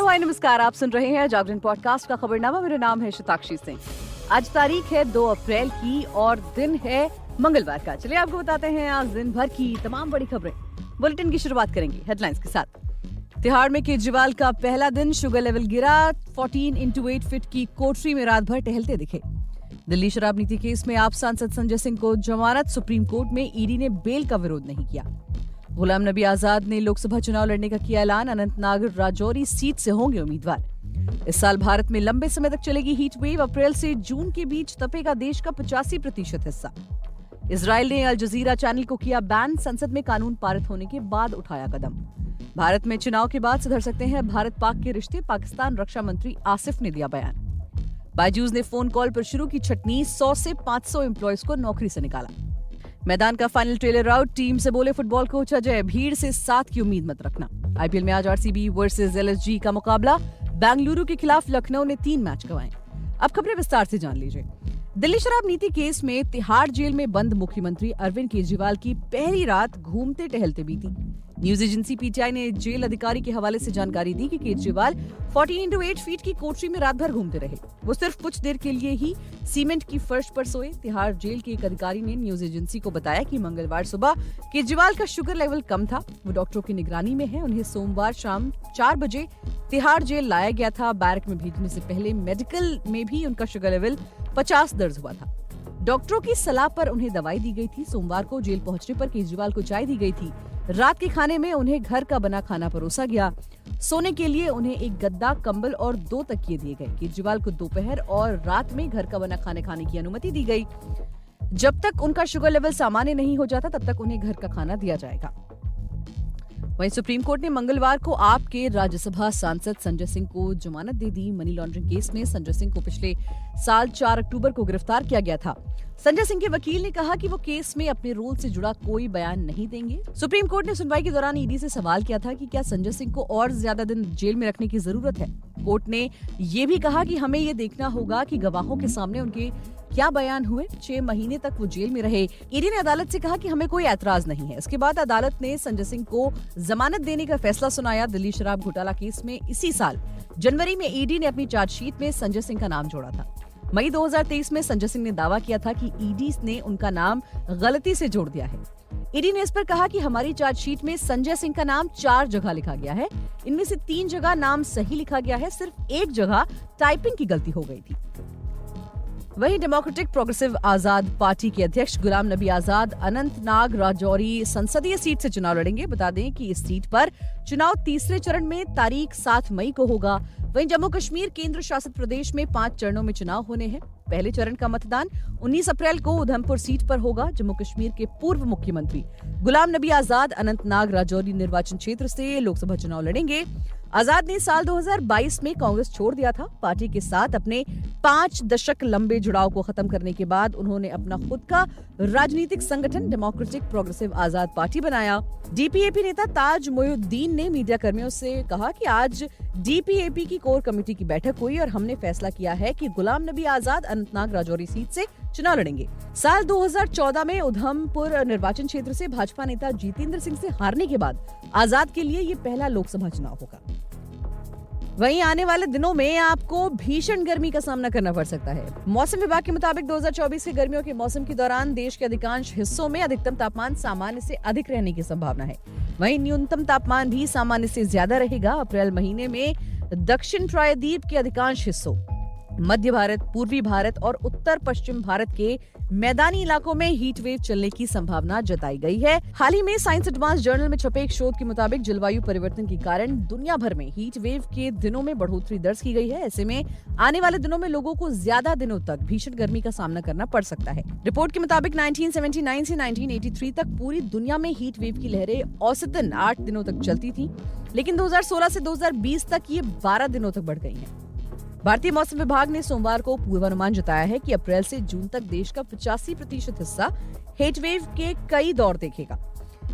हाय नमस्कार, आप सुन रहे हैं जागरण पॉडकास्ट का खबरनामा। मेरा नाम है शताक्षी सिंह। आज तारीख है 2 अप्रैल की और दिन है मंगलवार का। चलिए आपको बताते हैं आज दिन भर की तमाम बड़ी खबरें। बुलेटिन की शुरुआत करेंगे हेडलाइंस के साथ। तिहाड़ में केजरीवाल का पहला दिन, शुगर लेवल गिरा, 14x8 फीट की कोठरी में रात भर टहलते दिखे। दिल्ली शराब नीति केस में आप सांसद संजय सिंह को जमानत, सुप्रीम कोर्ट में ईडी ने बेल का विरोध नहीं किया। गुलाम नबी आजाद ने लोकसभा चुनाव लड़ने का किया ऐलान, अनंतनाग राजौरी सीट से होंगे उम्मीदवार। इस साल भारत में लंबे समय तक चलेगी हीट वेव, अप्रैल से जून के बीच तपेगा देश का 85% हिस्सा। इजराइल ने अल जजीरा चैनल को किया बैन, संसद में कानून पारित होने के बाद उठाया कदम। भारत में चुनाव के बाद सुधर सकते हैं भारत पाक के रिश्ते, पाकिस्तान रक्षा मंत्री आसिफ ने दिया बयान। बायजूस ने फोन कॉल पर शुरू की छटनी, 100 से 500 एम्प्लॉयज को नौकरी से निकाला। मैदान का फाइनल ट्रेलर आउट, टीम से बोले फुटबॉल कोच अजय, भीड़ से 7 की उम्मीद मत रखना। आईपीएल में आज आरसीबी वर्सेस एलएसजी का मुकाबला, बेंगलुरु के खिलाफ लखनऊ ने 3 मैच गंवाए। अब खबरें विस्तार से जान लीजिए। दिल्ली शराब नीति केस में तिहाड़ जेल में बंद मुख्यमंत्री अरविंद केजरीवाल की पहली रात घूमते टहलते बीती। न्यूज एजेंसी पीटीआई ने जेल अधिकारी के हवाले से जानकारी दी कि केजरीवाल 14x8 फीट की कोठरी में रात भर घूमते रहे। वो सिर्फ कुछ देर के लिए ही सीमेंट की फर्श पर सोए। तिहाड़ जेल के एक अधिकारी ने न्यूज एजेंसी को बताया कि मंगलवार सुबह केजरीवाल का शुगर लेवल कम था, वो डॉक्टरों की निगरानी में है। उन्हें सोमवार शाम 4 बजे तिहाड़ जेल लाया गया था। बैरक में भेजने से पहले मेडिकल में भी उनका शुगर लेवल 50 दर्ज हुआ था। डॉक्टरों की सलाह पर उन्हें दवाई दी गई थी। सोमवार को जेल पहुंचने पर केजरीवाल को चाय दी गई थी। रात के खाने में उन्हें घर का बना खाना परोसा गया। सोने के लिए उन्हें एक गद्दा, कंबल और 2 तकिए दिए गए। केजरीवाल को दोपहर और रात में घर का बना खाना खाने की अनुमति दी गई। जब तक उनका शुगर लेवल सामान्य नहीं हो जाता तब तक उन्हें घर का खाना दिया जाएगा। वहीं सुप्रीम कोर्ट ने मंगलवार को आप के राज्यसभा सांसद संजय सिंह को जमानत दे दी। मनी लॉन्ड्रिंग केस में संजय सिंह को पिछले साल 4 अक्टूबर को गिरफ्तार किया गया था। संजय सिंह के वकील ने कहा कि वो केस में अपने रोल से जुड़ा कोई बयान नहीं देंगे। सुप्रीम कोर्ट ने सुनवाई के दौरान ईडी से सवाल किया था कि क्या संजय सिंह को और ज्यादा दिन जेल में रखने की जरूरत है। कोर्ट ने ये भी कहा कि हमें ये देखना होगा कि गवाहों के सामने उनके क्या बयान हुए। 6 महीने तक वो जेल में रहे। ईडी ने अदालत से कहा कि हमें कोई ऐतराज नहीं है। इसके बाद अदालत ने संजय सिंह को जमानत देने का फैसला सुनाया। दिल्ली शराब घोटाला केस में इसी साल जनवरी में ईडी ने अपनी चार्जशीट में संजय सिंह का नाम जोड़ा था। मई 2023 में संजय सिंह ने दावा किया था कि ईडी ने उनका नाम गलती से जोड़ दिया है। ईडी ने इस पर कहा कि हमारी चार्जशीट में संजय सिंह का नाम 4 जगह लिखा गया है। इनमें से 3 जगह नाम सही लिखा गया है, सिर्फ 1 जगह टाइपिंग की गलती हो गई थी। वहीं डेमोक्रेटिक प्रोग्रेसिव आजाद पार्टी के अध्यक्ष गुलाम नबी आजाद अनंतनाग राजौरी संसदीय सीट से चुनाव लड़ेंगे। बता दें कि इस सीट पर चुनाव तीसरे चरण में तारीख 7 मई को होगा। वहीं जम्मू कश्मीर केंद्र शासित प्रदेश में 5 चरणों में चुनाव होने हैं। पहले चरण का मतदान 19 अप्रैल को उधमपुर सीट पर होगा। जम्मू कश्मीर के पूर्व मुख्यमंत्री गुलाम नबी आजाद अनंतनाग राजौरी निर्वाचन क्षेत्र से लोकसभा चुनाव लड़ेंगे। आजाद ने साल 2022 में कांग्रेस छोड़ दिया था। पार्टी के साथ अपने 5 दशक लंबे जुड़ाव को खत्म करने के बाद उन्होंने अपना खुद का राजनीतिक संगठन डेमोक्रेटिक प्रोग्रेसिव आजाद पार्टी बनाया। डीपीएपी नेता ताज मोइनुद्दीन ने मीडिया कर्मियों से कहा कि आज डीपीएपी की कोर कमेटी की बैठक हुई और हमने फैसला किया है कि गुलाम नबी आजाद अनंतनाग राजौरी सीट से चुनाव लड़ेंगे। साल 2014 में उधमपुर निर्वाचन क्षेत्र से भाजपा नेता जितेंद्र सिंह से हारने के बाद आजाद के लिए ये पहला लोकसभा चुनाव होगा। वहीं आने वाले दिनों में आपको भीषण गर्मी का सामना करना पड़ सकता है। मौसम विभाग के मुताबिक 2024 के गर्मियों के मौसम के दौरान देश के अधिकांश हिस्सों में अधिकतम तापमान सामान्य से अधिक रहने की संभावना है। वहीं न्यूनतम तापमान भी सामान्य से ज्यादा रहेगा। अप्रैल महीने में दक्षिण प्रायद्वीप के अधिकांश हिस्सों, मध्य भारत, पूर्वी भारत और उत्तर पश्चिम भारत के मैदानी इलाकों में हीट वेव चलने की संभावना जताई गई है। हाल ही में साइंस एडवांस जर्नल में छपे एक शोध के मुताबिक जलवायु परिवर्तन के कारण दुनिया भर में हीट वेव के दिनों में बढ़ोतरी दर्ज की गई है। ऐसे में आने वाले दिनों में लोगों को ज्यादा दिनों तक भीषण गर्मी का सामना करना पड़ सकता है। रिपोर्ट के मुताबिक 1979 से 1983 तक पूरी दुनिया में हीट वेव की लहरें औसतन 8 दिनों तक चलती थी, लेकिन 2016 से 2020 तक ये 12 दिनों तक बढ़ गई है। भारतीय मौसम विभाग ने सोमवार को पूर्वानुमान जताया है कि अप्रैल से जून तक देश का 85% हिस्सा हीट वेव के कई दौर देखेगा।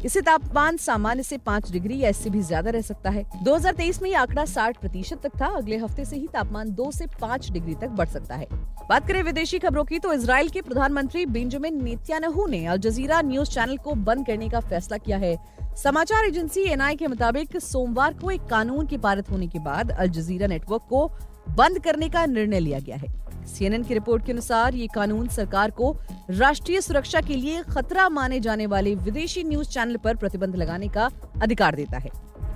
इससे तापमान सामान्य से 5 डिग्री या इससे भी ज्यादा रह सकता है। 2023 में ये आंकड़ा 60% तक था। अगले हफ्ते से ही तापमान 2 से 5 डिग्री तक बढ़ सकता है। बात करें विदेशी खबरों की तो इजराइल के प्रधानमंत्री बेंजामिन नेतन्याहू ने अल जजीरा न्यूज चैनल को बंद करने का फैसला किया है। समाचार एजेंसी एनआई के मुताबिक सोमवार को एक कानून के पारित होने के बाद अल जजीरा नेटवर्क को बंद करने का निर्णय लिया गया है। सीएनएन की रिपोर्ट के अनुसार ये कानून सरकार को राष्ट्रीय सुरक्षा के लिए खतरा माने जाने वाले विदेशी न्यूज चैनल पर प्रतिबंध लगाने का अधिकार देता है।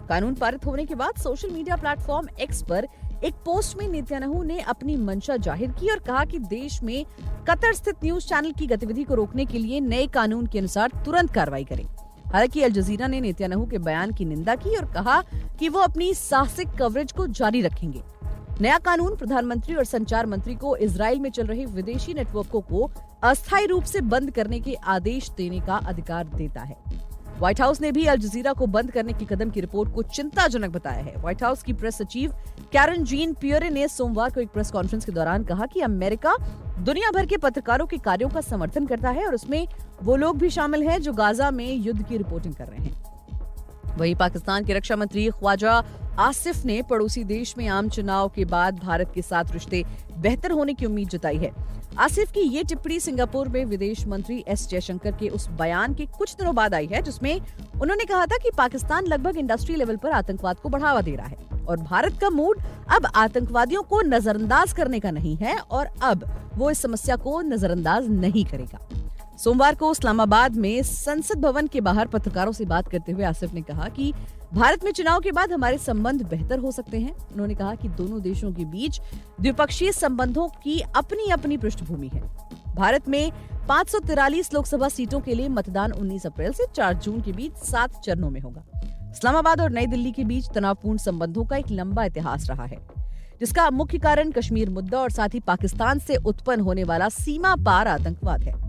कानून पारित होने के बाद सोशल मीडिया प्लेटफॉर्म एक्स पर एक पोस्ट में नेतन्याहू ने अपनी मंशा जाहिर की और कहा कि देश में कतर स्थित न्यूज चैनल की गतिविधि को रोकने के लिए नए कानून के अनुसार तुरंत कार्रवाई करें। हालांकि अल जजीरा ने नेतन्याहू के बयान की निंदा की और कहा कि वो अपनी साहसिक कवरेज को जारी रखेंगे। नया कानून प्रधानमंत्री और संचार मंत्री को इजराइल में चल रहे विदेशी नेटवर्कों को अस्थायी रूप से बंद करने के आदेश देने का अधिकार देता है। व्हाइट हाउस ने भी अल जजीरा को बंद करने की कदम की रिपोर्ट को चिंताजनक बताया है। व्हाइट हाउस की प्रेस सचिव कैरन जीन पियरे ने सोमवार को एक प्रेस कॉन्फ्रेंस के दौरान कहा कि अमेरिका दुनिया भर के पत्रकारों के कार्यों का समर्थन करता है और उसमें वो लोग भी शामिल हैं जो गाजा में युद्ध की रिपोर्टिंग कर रहे हैं। वहीं पाकिस्तान के रक्षा मंत्री ख्वाजा आसिफ ने पड़ोसी देश में आम चुनाव के बाद भारत के साथ रिश्ते बेहतर होने की उम्मीद जताई है। आसिफ की ये टिप्पणी सिंगापुर में विदेश मंत्री एस जयशंकर के उस बयान के कुछ दिनों बाद आई है जिसमें उन्होंने कहा था कि पाकिस्तान लगभग इंडस्ट्री लेवल पर आतंकवाद को बढ़ावा दे रहा है और भारत का मूड अब आतंकवादियों को नजरअंदाज करने का नहीं है और अब वो इस समस्या को नजरअंदाज नहीं करेगा। सोमवार को इस्लामाबाद में संसद भवन के बाहर पत्रकारों से बात करते हुए आसिफ ने कहा कि भारत में चुनाव के बाद हमारे संबंध बेहतर हो सकते हैं। उन्होंने कहा कि दोनों देशों के बीच द्विपक्षीय संबंधों की अपनी अपनी पृष्ठभूमि है। भारत में 543 लोकसभा सीटों के लिए मतदान 19 अप्रैल से 4 जून के बीच 7 चरणों में होगा। इस्लामाबाद और नई दिल्ली के बीच तनावपूर्ण संबंधों का एक लंबा इतिहास रहा है, जिसका मुख्य कारण कश्मीर मुद्दा और साथ ही पाकिस्तान से उत्पन्न होने वाला सीमा पार आतंकवाद है।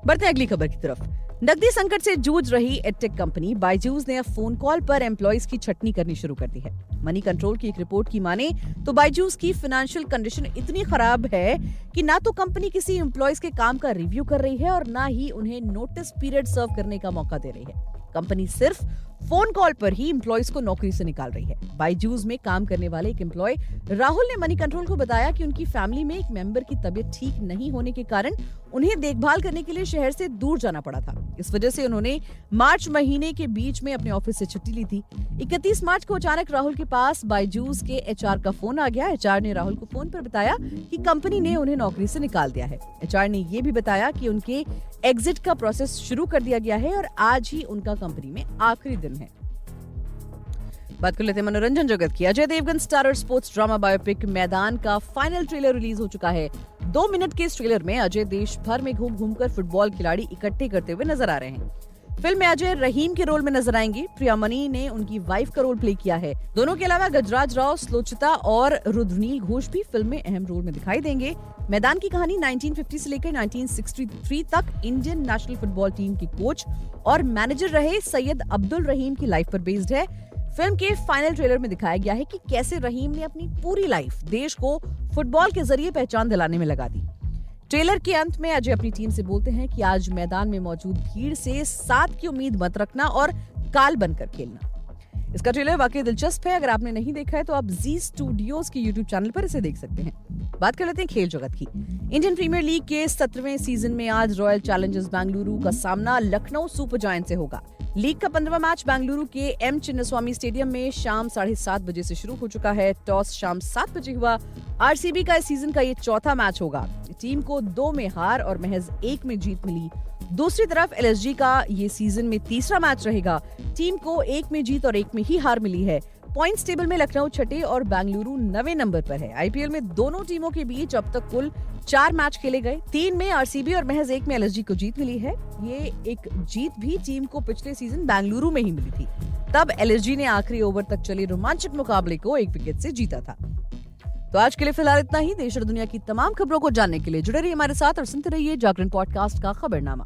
बढ़ते अगली खबर की तरफ। नकदी संकट से जूझ रही एडटेक कंपनी बायजूस ने अब फोन कॉल पर एम्प्लॉइज की छटनी करनी शुरू कर दी है। मनी कंट्रोल की एक रिपोर्ट की माने तो बायजूस की फाइनेंशियल कंडीशन इतनी खराब है कि ना तो कंपनी किसी एम्प्लॉइज के काम का रिव्यू कर रही है और ना ही उन्हें नोटिस पीरियड सर्व करने का मौका दे रही है। कंपनी सिर्फ फोन कॉल पर ही एम्प्लॉइज को नौकरी से निकाल रही है। बायजूस में काम करने वाले एक एम्प्लॉय राहुल ने मनी कंट्रोल को बताया कि उनकी फैमिली में एक मेंबर की तबीयत ठीक नहीं होने के कारण उन्हें देखभाल करने के लिए शहर से दूर जाना पड़ा था। इस वजह से उन्होंने मार्च महीने के बीच में अपने ऑफिस से छुट्टी ली थी। 31 मार्च को अचानक राहुल के पास बायजूस के एचआर का फोन आ गया। एचआर ने राहुल को फोन पर बताया कि कंपनी ने उन्हें नौकरी से निकाल दिया है। एचआर ने ये भी बताया कि उनके एग्जिट का प्रोसेस शुरू कर दिया गया है और आज ही उनका कंपनी में आखिरी दिन है। बात कर लेते हैं मनोरंजन जगत की। Ajay Devgn starrer sports drama biopic Maidaan का फाइनल ट्रेलर रिलीज हो चुका है। 2 मिनट के इस ट्रेलर में अजय देश भर में घूम घूम कर फुटबॉल खिलाड़ी इकट्ठे करते हुए नजर आ रहे हैं। फिल्म में अजय रहीम के रोल में नजर आएंगे। प्रियामणि ने उनकी वाइफ का रोल प्ले किया है। दोनों के अलावा गजराज राव, स्लोचिता और रुद्रनील घोष भी फिल्म में अहम रोल में दिखाई देंगे। मैदान की कहानी 1950 से लेकर 1963 तक इंडियन नेशनल फुटबॉल टीम के कोच और मैनेजर रहे सैयद अब्दुल रहीम की लाइफ पर बेस्ड है। फिल्म के फाइनल ट्रेलर में दिखाया गया है कि कैसे रहीम ने अपनी पूरी लाइफ देश को फुटबॉल के जरिए पहचान दिलाने में लगा दी। ट्रेलर के अंत में अजय अपनी टीम से बोलते हैं कि आज मैदान में मौजूद भीड़ से 7 की उम्मीद मत रखना और काल बनकर खेलना। इसका ट्रेलर वाकई दिलचस्प है। अगर आपने नहीं देखा है तो आप जी स्टूडियोज के यूट्यूब चैनल पर इसे देख सकते हैं। बात कर लेते हैं खेल जगत की। इंडियन प्रीमियर लीग के 17वें सीजन में आज रॉयल चैलेंजर्स बेंगलुरु का सामना लखनऊ सुपर जायंट से होगा। लीग का 15वां मैच बेंगलुरु के एम चिन्नास्वामी स्टेडियम में शाम 7:30 बजे से शुरू हो चुका है। टॉस शाम 7 बजे हुआ। आरसीबी का इस सीजन का ये चौथा मैच होगा। टीम को 2 में हार और महज 1 में जीत मिली। दूसरी तरफ एलएसजी का ये सीजन में तीसरा मैच रहेगा। टीम को 1 में जीत और 1 में ही हार मिली है। पॉइंट्स टेबल में लखनऊ 6 और बेंगलुरु 9वें नंबर पर है। आईपीएल में दोनों टीमों के बीच अब तक कुल 4 मैच खेले गए। 3 में आरसीबी और महज 1 में एलएसजी को जीत मिली है। ये एक जीत भी टीम को पिछले सीजन बेंगलुरु में ही मिली थी। तब एलएसजी ने आखिरी ओवर तक चले रोमांचक मुकाबले को 1 विकेट से जीता था। तो आज के लिए फिलहाल इतना ही। देश और दुनिया की तमाम खबरों को जानने के लिए जुड़े रहिए हमारे साथ और सुनते रहिए जागरण पॉडकास्ट का खबरनामा।